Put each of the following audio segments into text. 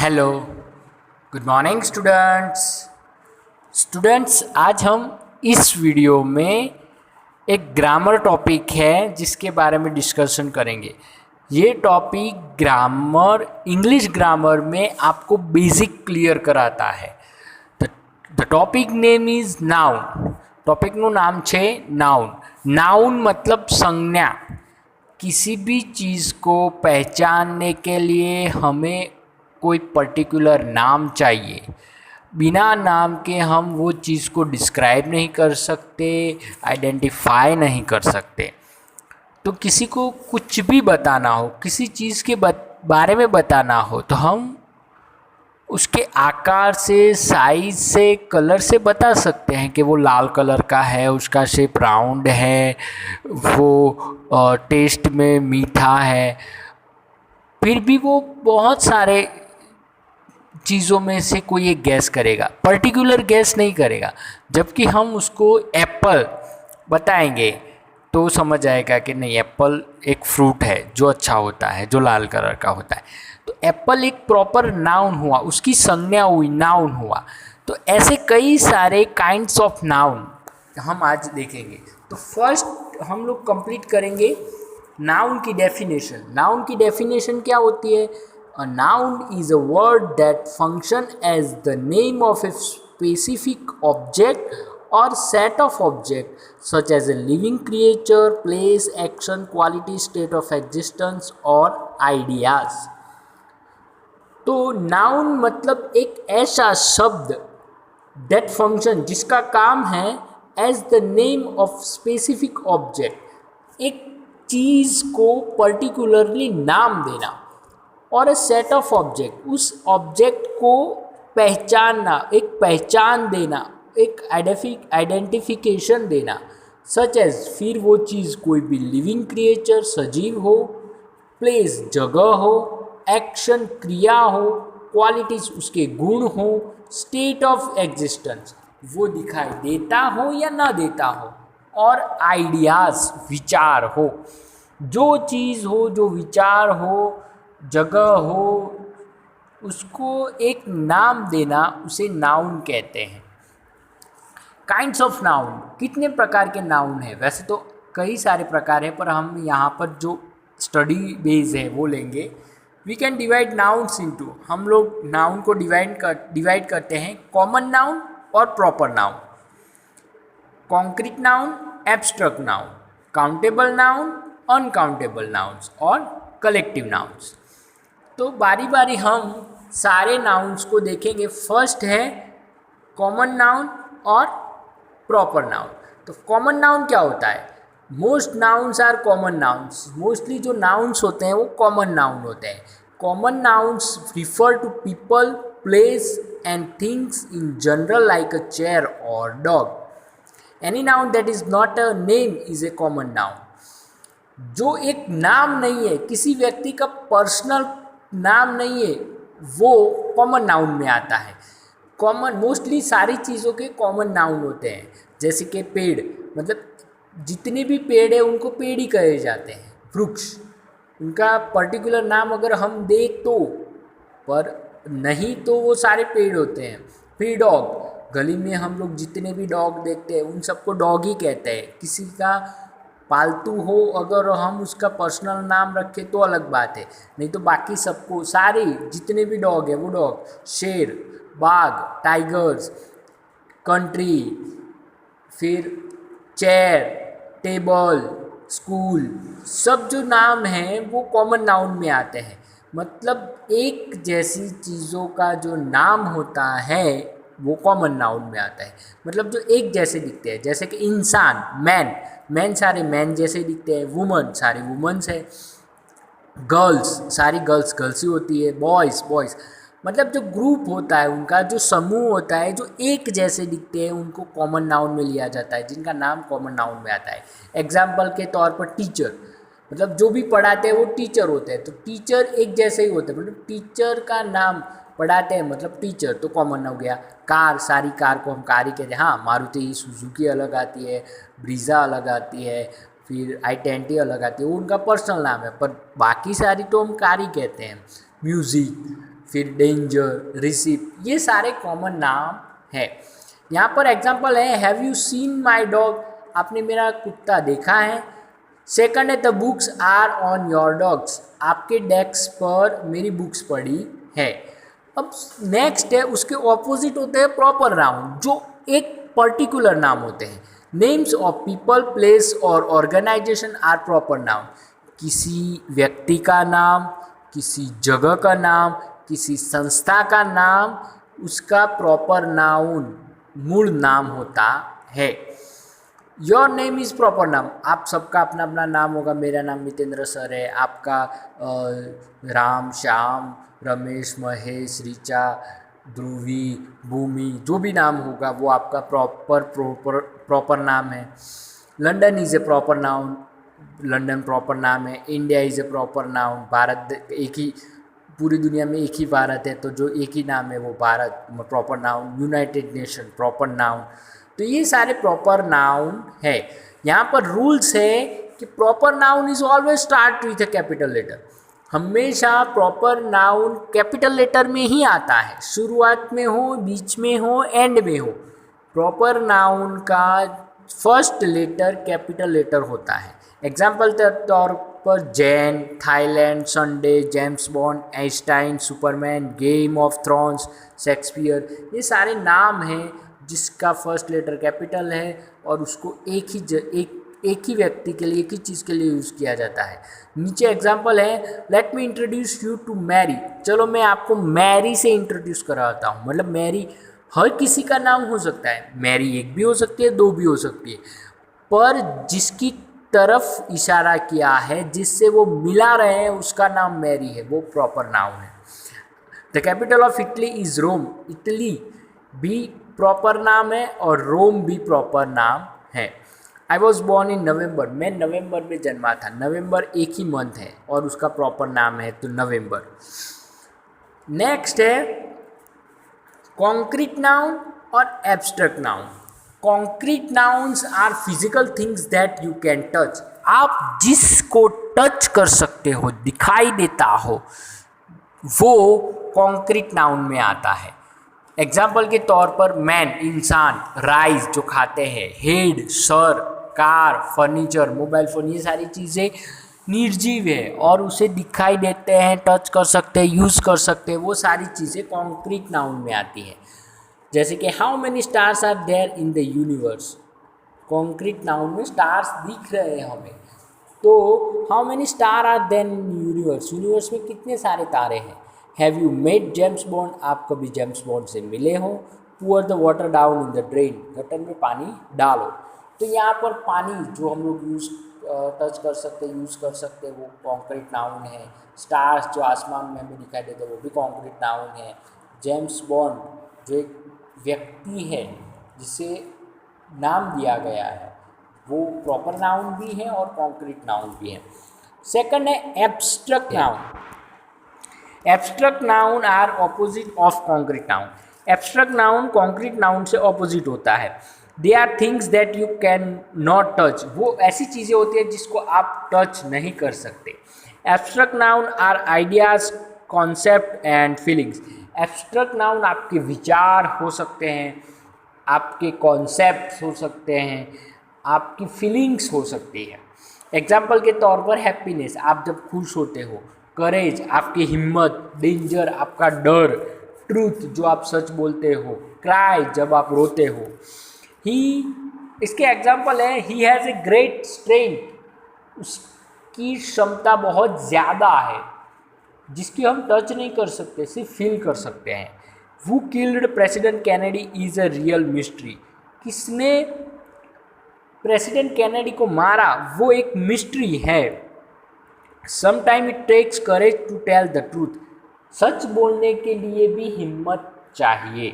Hello, good morning students. आज हम इस वीडियो में एक ग्रामर टॉपिक है जिसके बारे में डिस्कशन करेंगे। ये टॉपिक ग्रामर, इंग्लिश ग्रामर में आपको बेसिक क्लियर कराता है। The topic name is noun. टॉपिकનું નામ છે नाउन। नाउन मतलब संज्ञा। किसी भी चीज़ को पहचानने के लिए हमें कोई पर्टिकुलर नाम चाहिए। बिना नाम के हम वो चीज़ को डिस्क्राइब नहीं कर सकते, आइडेंटिफाई नहीं कर सकते। तो किसी को कुछ भी बताना हो, किसी चीज़ के बारे में बताना हो, तो हम उसके आकार से, साइज से, कलर से बता सकते हैं कि वो लाल कलर का है, उसका शेप राउंड है, वो टेस्ट में मीठा है। फिर भी वो बहुत सारे चीज़ों में से कोई एक गैस करेगा, पर्टिकुलर गैस नहीं करेगा। जबकि हम उसको एप्पल बताएंगे तो समझ आएगा कि नहीं, एप्पल एक फ्रूट है जो अच्छा होता है, जो लाल कलर का होता है। तो एप्पल एक प्रॉपर नाउन हुआ, उसकी संज्ञा हुई, नाउन हुआ। तो ऐसे कई सारे काइंड्स ऑफ नाउन हम आज देखेंगे। तो फर्स्ट हम लोग कंप्लीट करेंगे नाउन की डेफिनेशन। नाउन की डेफिनेशन क्या होती है? A noun is a word that function as the name of a specific object or set of objects such as a living creature, place, action, quality, state of existence or ideas। तो noun मतलब एक ऐसा शब्द, that function, जिसका काम है as the name of specific object, एक चीज़ को पर्टिकुलरली नाम देना, और ए सेट ऑफ ऑब्जेक्ट, उस ऑब्जेक्ट को पहचानना, एक पहचान देना, एक आइडेंटिफिकेशन देना। सच एज, फिर वो चीज़ कोई भी लिविंग क्रिएचर, सजीव हो, प्लेस जगह हो, एक्शन क्रिया हो, क्वालिटीज उसके गुण हो, स्टेट ऑफ एग्जिस्टेंस वो दिखाई देता हो या ना देता हो, और आइडियाज़ विचार हो। जो चीज़ हो, जो विचार हो, जगह हो, उसको एक नाम देना, उसे नाउन कहते हैं। काइंड्स ऑफ नाउन, कितने प्रकार के नाउन है? वैसे तो कई सारे प्रकार हैं, पर हम यहाँ पर जो स्टडी बेस है वो लेंगे। We can divide nouns into, हम लोग नाउन को डिवाइड करते हैं कॉमन नाउन और proper noun, concrete noun, abstract noun, countable noun, uncountable nouns और कलेक्टिव नाउन्स। तो बारी बारी हम सारे नाउन्स को देखेंगे। फर्स्ट है कॉमन नाउन और प्रॉपर नाउन। तो कॉमन नाउन क्या होता है? Most nouns are common nouns. Mostly जो नाउन्स होते हैं वो कॉमन नाउन होते हैं। Common nouns refer to people, place and things in general like a chair और dog. Any noun that is not a name is a common noun. जो एक नाम नहीं है, किसी व्यक्ति का पर्सनल नाम नहीं है, वो कॉमन नाउन में आता है। कॉमन, मोस्टली सारी चीज़ों के कॉमन नाउन होते हैं। जैसे कि पेड़, मतलब जितने भी पेड़ हैं उनको पेड़ ही कहे जाते हैं, वृक्ष। उनका पर्टिकुलर नाम अगर हम दें तो, पर नहीं तो वो सारे पेड़ होते हैं। फिर डॉग, गली में हम लोग जितने भी डॉग देखते हैं उन सबको डॉग ही कहते हैं। किसी का पालतू हो, अगर हम उसका पर्सनल नाम रखें तो अलग बात है, नहीं तो बाकी सबको, सारे जितने भी डॉग है वो डॉग। शेर, बाघ, टाइगर्स, कंट्री, फिर चेयर, टेबल, स्कूल, सब जो नाम हैं वो कॉमन नाउन में आते हैं। मतलब एक जैसी चीज़ों का जो नाम होता है वो कॉमन नाउन में आता है। मतलब जो एक जैसे दिखते हैं, जैसे कि इंसान, मैन, मैन सारे मैन जैसे दिखते हैं, वुमन सारी वुमन्स है, गर्ल्स सारी गर्ल्स गर्ल्स ही होती है, बॉयज़ बॉयज़। मतलब जो ग्रुप होता है, उनका जो समूह होता है, जो एक जैसे दिखते हैं, उनको कॉमन नाउन में लिया जाता है, जिनका नाम कॉमन नाउन में आता है। एग्जाम्पल के तौर पर टीचर, मतलब जो भी पढ़ाते हैं वो टीचर होते हैं, तो टीचर एक जैसे ही होते हैं, मतलब टीचर का नाम पढ़ाते हैं मतलब टीचर, तो कॉमन हो गया। कार, सारी कार को हम कार ही कहते हैं। हाँ, मारुति सुजुकी अलग आती है, ब्रीज़ा अलग आती है, फिर i20 अलग आती है, वो उनका पर्सनल नाम है, पर बाकी सारी तो हम कार ही कहते हैं। म्यूज़िक, फिर डेंजर, रिसिप, ये सारे कॉमन नाम है। यहाँ पर एग्जाम्पल है have you seen my dog, आपने मेरा कुत्ता देखा है। सेकंड है the books are on your dogs, आपके डेस्क पर मेरी बुक्स पड़ी है। अब नेक्स्ट है उसके ऑपोजिट होते हैं प्रॉपर नाउन, जो एक पर्टिकुलर नाम होते हैं। नेम्स ऑफ पीपल, प्लेस और ऑर्गेनाइजेशन आर प्रॉपर नाउन, किसी व्यक्ति का नाम, किसी जगह का नाम, किसी संस्था का नाम, उसका प्रॉपर नाउन मूल नाम होता है। योर नेम इज़ प्रॉपर नाम, आप सबका अपना अपना नाम होगा। मेरा नाम मितेंद्र सर है, आपका राम, श्याम, रमेश, महेश, ऋचा, ध्रुवी, भूमि, जो भी नाम होगा वो आपका प्रॉपर नाम है। London is a proper noun, London proper नाम है। India is a proper noun, Bharat एक ही, पूरी दुनिया में एक ही भारत है तो जो एक ही नाम है वो Bharat proper noun. United nation proper noun. तो ये सारे प्रॉपर नाउन है। यहाँ पर रूल्स है कि proper noun is always start with a capital letter, हमेशा प्रॉपर नाउन कैपिटल लेटर में ही आता है, शुरुआत में हो, बीच में हो, एंड में हो। प्रॉपर नाउन का फर्स्ट लेटर कैपिटल लेटर होता है। एग्जाम्पल के तौर पर Jain, Thailand, Sunday, James bond, Einstein, Superman, game of thrones, Shakespeare, ये सारे नाम हैं जिसका फर्स्ट लेटर कैपिटल है और उसको एक ही व्यक्ति के लिए, एक ही चीज़ के लिए यूज़ किया जाता है। नीचे एग्जाम्पल है let me introduce you to Mary, चलो मैं आपको मैरी से इंट्रोड्यूस कराता हूँ। मतलब मैरी हर किसी का नाम हो सकता है, मैरी एक भी हो सकती है, दो भी हो सकती है, पर जिसकी तरफ इशारा किया है, जिससे वो मिला रहे हैं, उसका नाम मैरी है, वो प्रॉपर नाउन है। The capital of Italy is Rome, Italy भी प्रॉपर नाम है और रोम भी प्रॉपर नाम है। आई वॉज बॉर्न इन नवंबर, मैं नवंबर में जन्मा था। नवंबर एक ही मंथ है और उसका प्रॉपर नाम है तो नवंबर। नेक्स्ट है कॉन्क्रीट नाउन और abstract noun. Concrete nouns are physical things that you can touch, आप जिसको टच कर सकते हो, दिखाई देता हो, वो कॉन्क्रीट नाउन में आता है। एग्जाम्पल के तौर पर मैन इंसान, राइस जो खाते हैं, head sir, car, furniture, mobile phone, ये सारी चीज़ें निर्जीव है और उसे दिखाई देते हैं, टच कर सकते हैं, यूज़ कर सकते हैं, वो सारी चीज़ें कॉन्क्रीट नाउन में आती हैं। जैसे कि how many stars are there in the universe, concrete noun में स्टार्स दिख रहे हैं हमें, तो how many star are there in universe, universe में कितने सारे तारे हैं। Have you met James Bond, आप कभी जेम्स बॉन्ड से मिले हो। Pour the water down in the drain, gutter में पानी डालो। तो यहाँ पर पानी जो हम लोग टच कर सकते, यूज़ कर सकते, वो कॉन्क्रीट नाउन है। स्टार्स जो आसमान में हमें दिखाई देते, वो भी कॉन्क्रीट नाउन है। जेम्स बॉन्ड जो एक व्यक्ति है जिसे नाम दिया गया है, वो प्रॉपर नाउन भी है और कॉन्क्रीट नाउन भी है। सेकंड है abstract noun. Abstract noun are opposite of concrete noun. Abstract noun concrete noun से ऑपोजिट होता है। They are things that you can not touch, वो ऐसी चीज़ें होती है जिसको आप टच नहीं कर सकते। Abstract noun are ideas, concept and feelings. Abstract noun आपके विचार हो सकते हैं, आपके कॉन्सेप्ट हो सकते हैं, आपकी फीलिंग्स हो सकती है। एग्जाम्पल के तौर पर हैप्पीनेस, आप जब खुश होते हो। करेज, आपकी हिम्मत। डेंजर, आपका डर। ट्रूथ, जो आप सच बोलते हो। क्राई, जब आप रोते हो। ही, इसके एग्जाम्पल है he has a great strength, उसकी क्षमता बहुत ज़्यादा है जिसकी हम टच नहीं कर सकते, सिर्फ फील कर सकते हैं। Who killed President Kennedy is a real mystery, किसने प्रेसिडेंट कैनेडी को मारा वो एक मिस्ट्री है। Sometime it takes courage to tell the truth, सच बोलने के लिए भी हिम्मत चाहिए।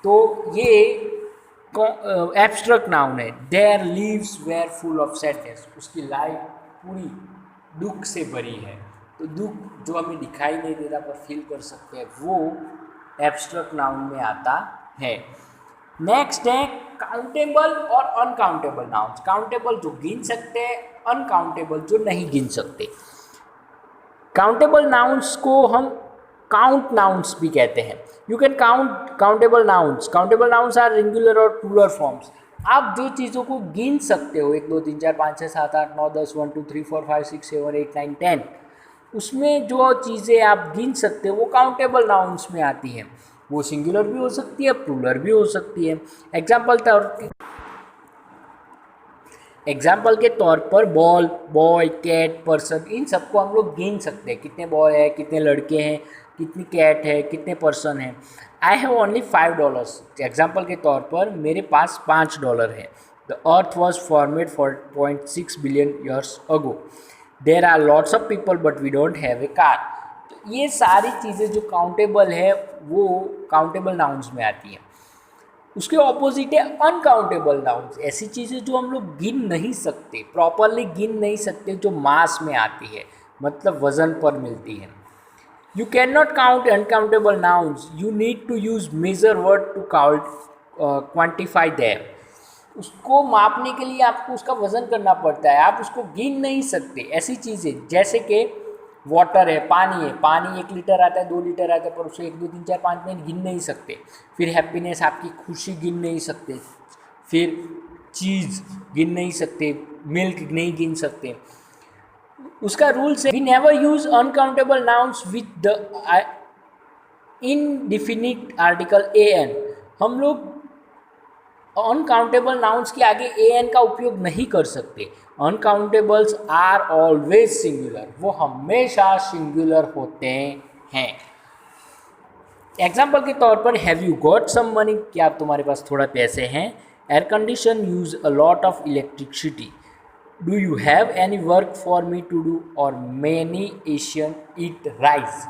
तो ये एब्स्ट्रैक्ट नाउन है। Their lives were full of sadness, उसकी लाइफ पूरी दुख से भरी है। तो दुख जो हमें दिखाई नहीं दे रहा पर फील कर सकते हैं, वो एब्स्ट्रैक्ट नाउन में आता है। नेक्स्ट है काउंटेबल और अनकाउंटेबल नाउन्स। काउंटेबल जो गिन सकते हैं, अनकाउंटेबल जो नहीं गिन सकते। काउंटेबल नाउन्स को हम काउंट नाउन्स भी कहते हैं। You can count countable nouns. Countable nouns are singular और प्लूरल फॉर्म्स। आप जो चीज़ों को गिन सकते हो 1 2 3 4 5 6 7 8 9 10 1 2 3 4 5 6 7 8 9 10, उसमें जो चीज़ें आप गिन सकते हो वो काउंटेबल नाउन्स में आती हैं। वो सिंगुलर भी हो सकती है, प्लूरल भी हो सकती है। एग्जाम्पल के तौर पर बॉल, बॉय, कैट, पर्सन, इन सबको हम लोग गिन सकते हैं। कितने बॉय है, कितने लड़के हैं, कितनी कैट है, कितने पर्सन हैं। I have only $5। एग्जाम्पल के तौर पर मेरे पास $5 है। The earth was formed 4.6 billion years ago. There are lots of people but we don't have a car. तो ये सारी चीज़ें जो काउंटेबल है वो काउंटेबल नाउन्स में आती हैं। उसके ऑपोजिट है अनकाउंटेबल नाउन्स, ऐसी चीज़ें जो हम लोग गिन नहीं सकते, प्रॉपरली गिन नहीं सकते, जो मास में आती है, मतलब वजन पर मिलती है। You can not count uncountable nouns, you need to use measure word to count quantify them. उसको मापने के लिए आपको उसका वजन करना पड़ता है, आप उसको गिन नहीं सकते। ऐसी चीज़ें जैसे कि वाटर है, पानी 1 लीटर आता है, 2 लीटर आता है, पर उसे 1 2 3 4 5 में गिन नहीं सकते। फिर हैप्पीनेस, आपकी खुशी गिन नहीं सकते। फिर चीज़ गिन नहीं सकते, मिल्क नहीं गिन सकते। उसका रूल्स है, we never use uncountable nouns with the indefinite article a an. हम लोग अनकाउंटेबल नाउन्स के आगे ए एन का उपयोग नहीं कर सकते। अनकाउंटेबल्स आर ऑलवेज सिंगुलर, वो हमेशा सिंगुलर होते हैं। एग्जाम्पल के तौर पर have you got some money, क्या तुम्हारे पास थोड़ा पैसे हैं। Air condition use a lot of electricity. Do you have any work for me to do, और मैनी एशियन ईट राइस।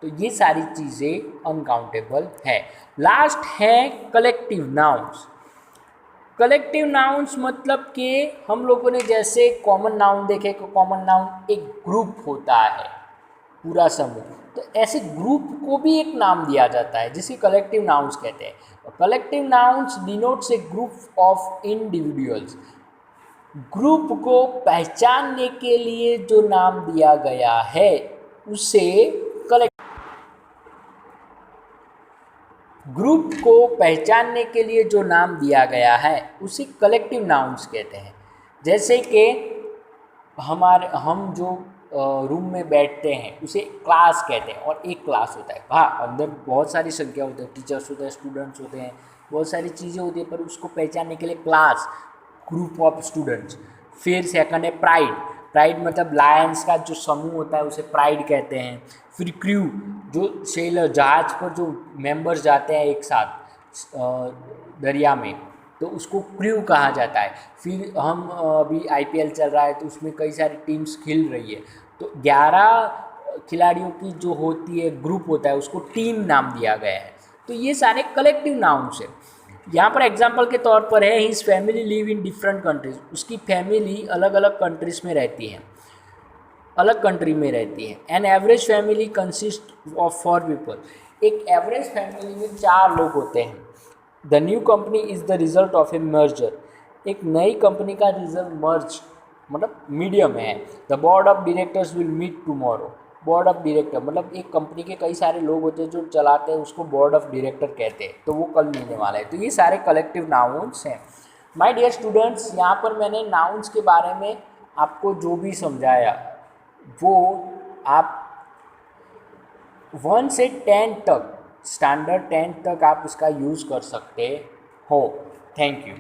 तो ये सारी चीज़ें अनकाउंटेबल है। लास्ट है कलेक्टिव नाउन्स। कलेक्टिव नाउन्स मतलब कि हम लोगों ने जैसे कॉमन नाउन देखे, कि कॉमन नाउन एक ग्रुप होता है, पूरा समूह, तो ऐसे ग्रुप को भी एक नाम दिया जाता है जिसे कलेक्टिव नाउन्स कहते हैं। Collective nouns denotes A group of individuals. Group को पहचानने के लिए जो नाम दिया गया है उसे ग्रुप को पहचानने के लिए जो नाम दिया गया है उसे कलेक्टिव नाउन्स कहते हैं। जैसे कि हम जो रूम में बैठते हैं उसे क्लास कहते हैं, और एक क्लास होता है। हाँ, अंदर बहुत सारी संख्या होती है, टीचर्स होते हैं, स्टूडेंट्स होते हैं, बहुत सारी चीज़ें होती है, पर उसको पहचानने के लिए क्लास, ग्रुप ऑफ स्टूडेंट्स। फिर सेकंड है प्राइड। प्राइड मतलब लायंस का जो समूह होता है उसे प्राइड कहते हैं। फिर क्रू, जो सेलर, जहाज पर जो मेंबर्स जाते हैं एक साथ दरिया में, तो उसको क्रू कहा जाता है। फिर हम अभी आईपीएल चल रहा है तो उसमें कई सारी टीम्स खेल रही है, तो 11 खिलाड़ियों की जो होती है ग्रुप होता है उसको टीम नाम दिया गया है। तो ये सारे कलेक्टिव नाउन्स है। यहाँ पर एग्जाम्पल के तौर पर है, his family live in different countries. उसकी फैमिली अलग अलग कंट्रीज में रहती है, अलग कंट्री में रहती है। An average family consist of 4 people. एक एवरेज फैमिली में 4 लोग होते हैं। The new company is the result of a merger. एक नई कंपनी का रिजल्ट मर्ज मतलब मीडियम है। The board of directors will meet tomorrow. Board of director मतलब एक कंपनी के कई सारे लोग होते हैं जो चलाते हैं, उसको बोर्ड ऑफ डायरेक्टर कहते हैं, तो वो कल मिलने वाला है। तो ये सारे कलेक्टिव नाउन्स हैं। माय डियर स्टूडेंट्स, यहाँ पर मैंने नाउन्स के बारे में आपको जो भी समझाया वो आप 1 से 10 तक, स्टैंडर्ड 10 तक आप इसका यूज़ कर सकते हो। Thank you.